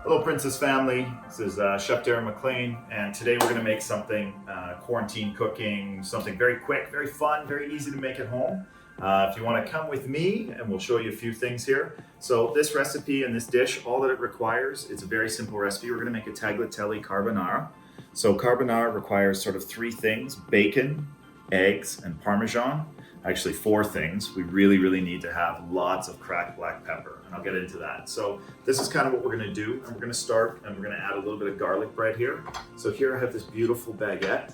Hello Princess family, this is Chef Darren McLean, and today we're going to make something quarantine cooking, something very quick, very fun, very easy to make at home. If you want to come with me, and we'll show you a few things here. So this recipe and this dish, all that it requires, it's a very simple recipe. We're going to make a tagliatelle carbonara. So carbonara requires sort of three things: bacon, eggs, and Parmesan. Actually, four things. We really need to have lots of cracked black pepper, and I'll get into that. So this is kind of what we're going to do, and we're going to start, and we're going to add a little bit of garlic bread here. So here I have this beautiful baguette,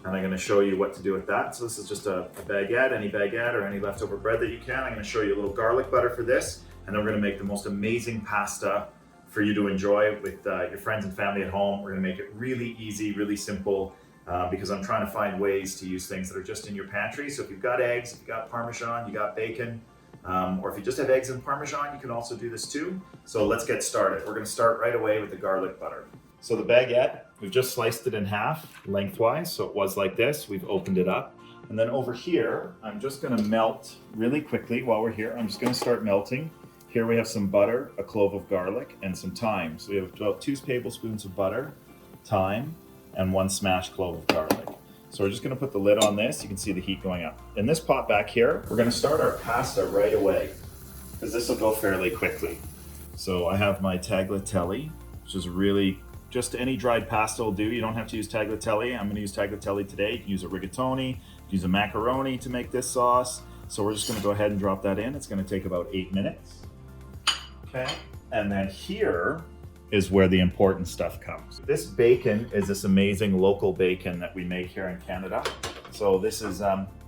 and I'm going to show you what to do with that. So this is just a baguette, any baguette or any leftover bread that you can. I'm going to show you a little garlic butter for this, and then we're going to make the most amazing pasta for you to enjoy with your friends and family at home. We're going to make it really easy, really simple. Because I'm trying to find ways to use things that are just in your pantry. So if you've got eggs, if you've got Parmesan, you got bacon, or if you just have eggs and Parmesan, you can also do this too. So let's get started. We're gonna start right away with the garlic butter. So the baguette, we've just sliced it in half lengthwise. So it was like this, we've opened it up. And then over here, I'm just gonna melt really quickly while we're here. I'm just gonna start melting. Here we have some butter, a clove of garlic, and some thyme. So we have about 2 tablespoons of butter, thyme, and 1 smashed clove of garlic. So we're just gonna put the lid on this. You can see the heat going up. In this pot back here, we're gonna start our pasta right away, because this will go fairly quickly. So I have my tagliatelle, which is really just any dried pasta will do. You don't have to use tagliatelle. I'm gonna use tagliatelle today. You can use a rigatoni, use a macaroni to make this sauce. So we're just gonna go ahead and drop that in. It's gonna take about 8 minutes. Okay, and then here is where the important stuff comes. This bacon is this amazing local bacon that we make here in Canada. So this is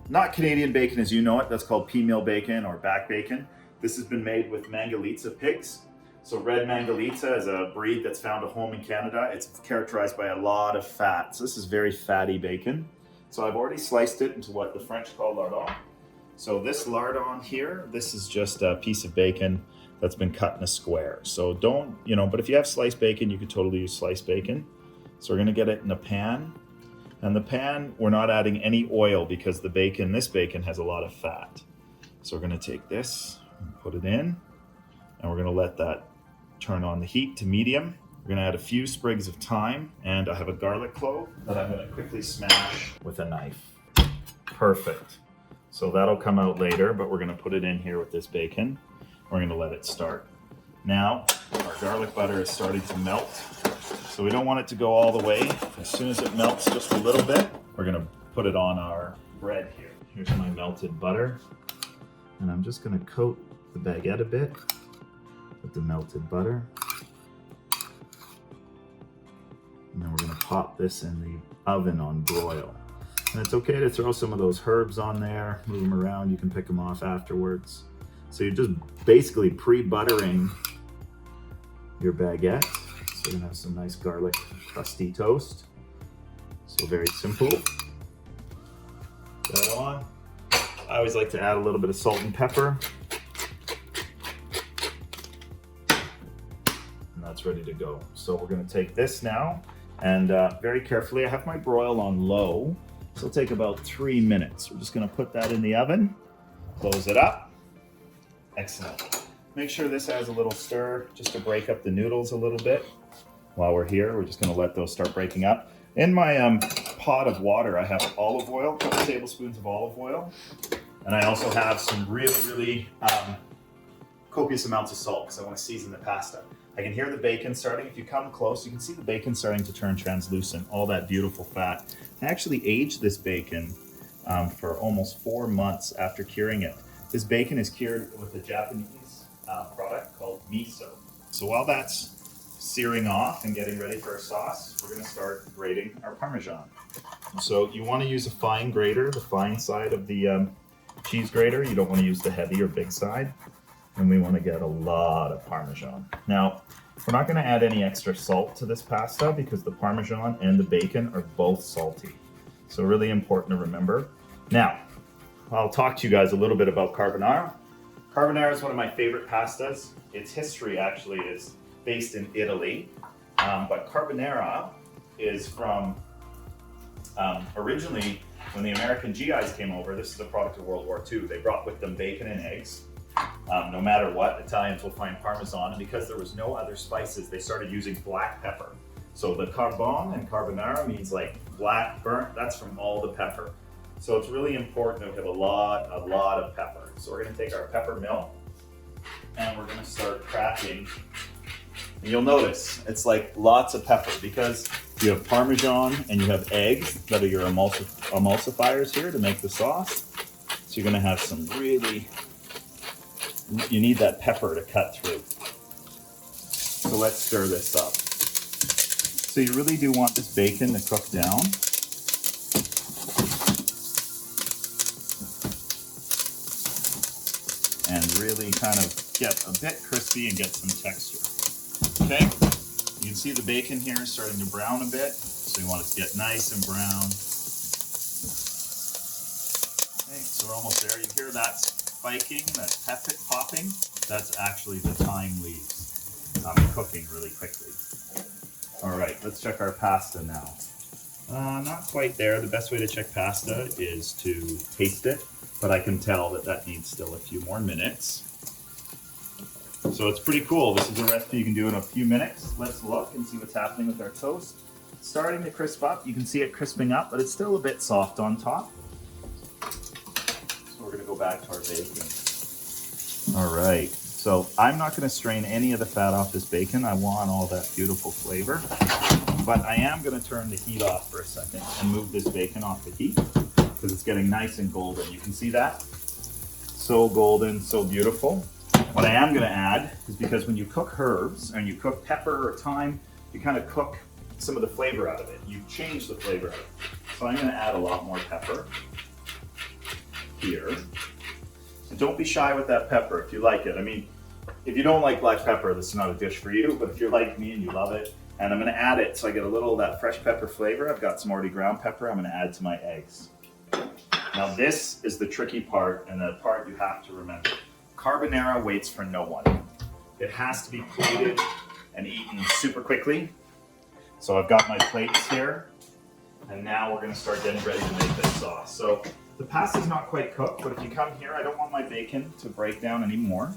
not Canadian bacon as you know it. That's called pea meal bacon or back bacon. This has been made with Mangalitsa pigs. So red Mangalitsa is a breed that's found a home in Canada. It's characterized by a lot of fat. So this is very fatty bacon. So I've already sliced it into what the French call lardon. So this lardon here, this is just a piece of bacon that's been cut in a square. So don't, but if you have sliced bacon, you could totally use sliced bacon. So we're gonna get it in a pan. And the pan, we're not adding any oil because this bacon has a lot of fat. So we're gonna take this and put it in, and we're gonna let that turn on the heat to medium. We're gonna add a few sprigs of thyme, and I have a garlic clove that I'm gonna quickly smash with a knife. Perfect. So that'll come out later, but we're gonna put it in here with this bacon. We're gonna let it start. Now, our garlic butter is starting to melt. So we don't want it to go all the way. As soon as it melts just a little bit, we're gonna put it on our bread here. Here's my melted butter. And I'm just gonna coat the baguette a bit with the melted butter. And then we're gonna pop this in the oven on broil. And it's okay to throw some of those herbs on there, move them around. You can pick them off afterwards. So you're just basically pre-buttering your baguette. So you're gonna have some nice garlic crusty toast. So very simple. Put that on. I always like to add a little bit of salt and pepper. And that's ready to go. So we're gonna take this now, and very carefully, I have my broil on low. So it'll take about 3 minutes. We're just gonna put that in the oven, close it up. Excellent. Make sure this has a little stir just to break up the noodles a little bit. While we're here, we're just gonna let those start breaking up. In my pot of water, I have olive oil, a couple tablespoons of olive oil. And I also have some really copious amounts of salt because I wanna season the pasta. I can hear the bacon starting. If you come close, you can see the bacon starting to turn translucent, all that beautiful fat. I actually aged this bacon for almost 4 months after curing it. This bacon is cured with a Japanese product called miso. So while that's searing off and getting ready for our sauce, we're gonna start grating our Parmesan. So you wanna use a fine grater, the fine side of the cheese grater. You don't wanna use the heavy or big side. And we wanna get a lot of Parmesan. Now, we're not gonna add any extra salt to this pasta because the Parmesan and the bacon are both salty. So really important to remember. Now, I'll talk to you guys a little bit about carbonara. Carbonara is one of my favorite pastas. Its history actually is based in Italy, but carbonara is from originally when the American GIs came over. This is a product of World War II. They brought with them bacon and eggs, No matter what, Italians will find Parmesan, and because there was no other spices, they started using black pepper. So the carbon and carbonara means like black burnt, that's from all the pepper. So it's really important that we have a lot of pepper. So we're gonna take our pepper mill and we're gonna start cracking. And you'll notice it's like lots of pepper because you have Parmesan and you have eggs that are your emulsifiers here to make the sauce. So you're gonna have some really, you need that pepper to cut through. So let's stir this up. So you really do want this bacon to cook down. And really kind of get a bit crispy and get some texture. Okay, you can see the bacon here is starting to brown a bit, so you want it to get nice and brown. Okay, so we're almost there. You hear that spiking, that popping? That's actually the thyme leaves cooking really quickly. All right, let's check our pasta now. Not quite there. The best way to check pasta is to taste it, but I can tell that that needs still a few more minutes. So it's pretty cool. This is a recipe you can do in a few minutes. Let's look and see what's happening with our toast. It's starting to crisp up. You can see it crisping up, but it's still a bit soft on top. So we're gonna go back to our bacon. All right, so I'm not gonna strain any of the fat off this bacon. I want all that beautiful flavor, but I am gonna turn the heat off for a second and move this bacon off the heat because it's getting nice and golden. You can see that? So golden, so beautiful. What I am gonna add is because when you cook herbs and you cook pepper or thyme, you kind of cook some of the flavor out of it. You change the flavor out of it. So I'm gonna add a lot more pepper here. And don't be shy with that pepper if you like it. I mean, if you don't like black pepper, this is not a dish for you, but if you're like me and you love it, and I'm gonna add it so I get a little of that fresh pepper flavor. I've got some already ground pepper I'm gonna add to my eggs. Now this is the tricky part and the part you have to remember. Carbonara waits for no one. It has to be plated and eaten super quickly. So I've got my plates here, and now we're gonna start getting ready to make this sauce. So the pasta's not quite cooked, but if you come here, I don't want my bacon to break down anymore.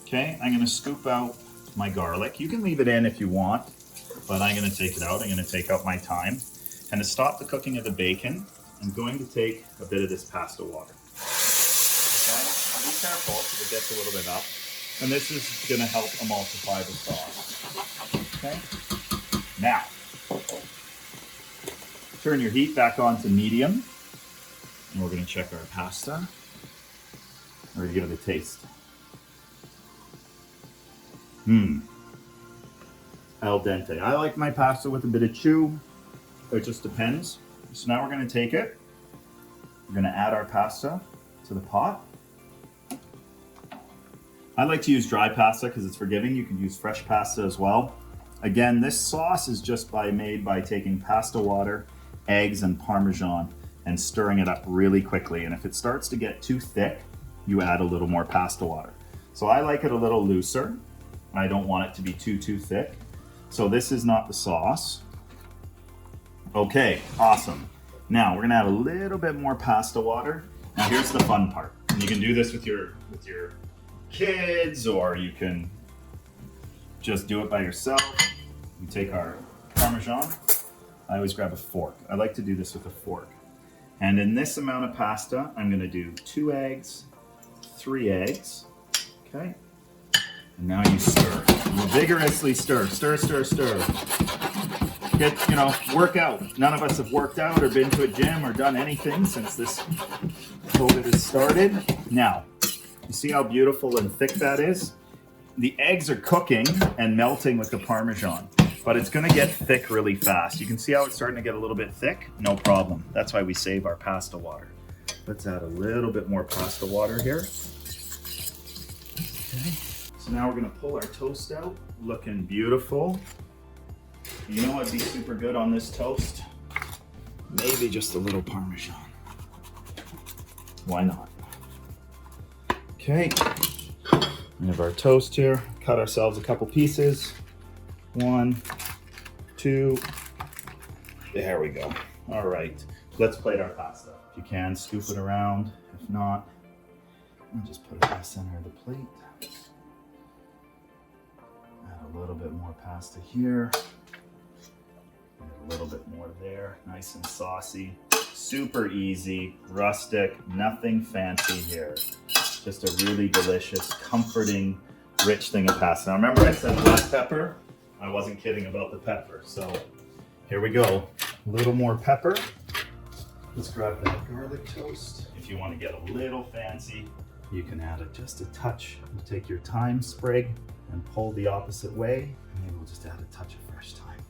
Okay, I'm gonna scoop out my garlic. You can leave it in if you want, but I'm gonna take it out. I'm gonna take out my thyme. And to stop the cooking of the bacon, I'm going to take a bit of this pasta water. Be careful because it gets a little bit up. And this is going to help emulsify the sauce. Okay? Now, turn your heat back on to medium. And we're going to check our pasta. We're going to give it a taste. Al dente. I like my pasta with a bit of chew. It just depends. So now we're going to take it. We're going to add our pasta to the pot. I like to use dry pasta because it's forgiving. You can use fresh pasta as well. Again, this sauce is just made by taking pasta water, eggs, and Parmesan and stirring it up really quickly. And if it starts to get too thick, you add a little more pasta water. So I like it a little looser. I don't want it to be too thick. So this is not the sauce. Okay, awesome. Now we're gonna add a little bit more pasta water. Now here's the fun part. You can do this with your kids, or you can just do it by yourself. You take our Parmesan. I always grab a fork. I like to do this with a fork. And in this amount of pasta, I'm gonna do 2 eggs, 3 eggs, okay? And now you stir. You vigorously stir, stir. Work out. None of us have worked out or been to a gym or done anything since this COVID has started. Now, you see how beautiful and thick that is? The eggs are cooking and melting with the Parmesan, but it's gonna get thick really fast. You can see how it's starting to get a little bit thick? No problem. That's why we save our pasta water. Let's add a little bit more pasta water here. Okay. So now we're gonna pull our toast out, looking beautiful. You know what'd be super good on this toast? Maybe just a little Parmesan. Why not? Okay, we have our toast here. Cut ourselves a couple pieces. 1, 2, there we go. All right, let's plate our pasta. If you can, scoop it around. If not, I'll just put it in the center of the plate. Add a little bit more pasta here. Add a little bit more there. Nice and saucy. Super easy, rustic, nothing fancy here. Just a really delicious, comforting, rich thing of pasta. Now remember I said black pepper? I wasn't kidding about the pepper. So here we go. A little more pepper. Let's grab that garlic toast. If you want to get a little fancy, you can add just a touch. You take your thyme sprig and pull the opposite way. And maybe we'll just add a touch of fresh thyme.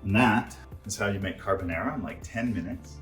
And that is how you make carbonara in like 10 minutes.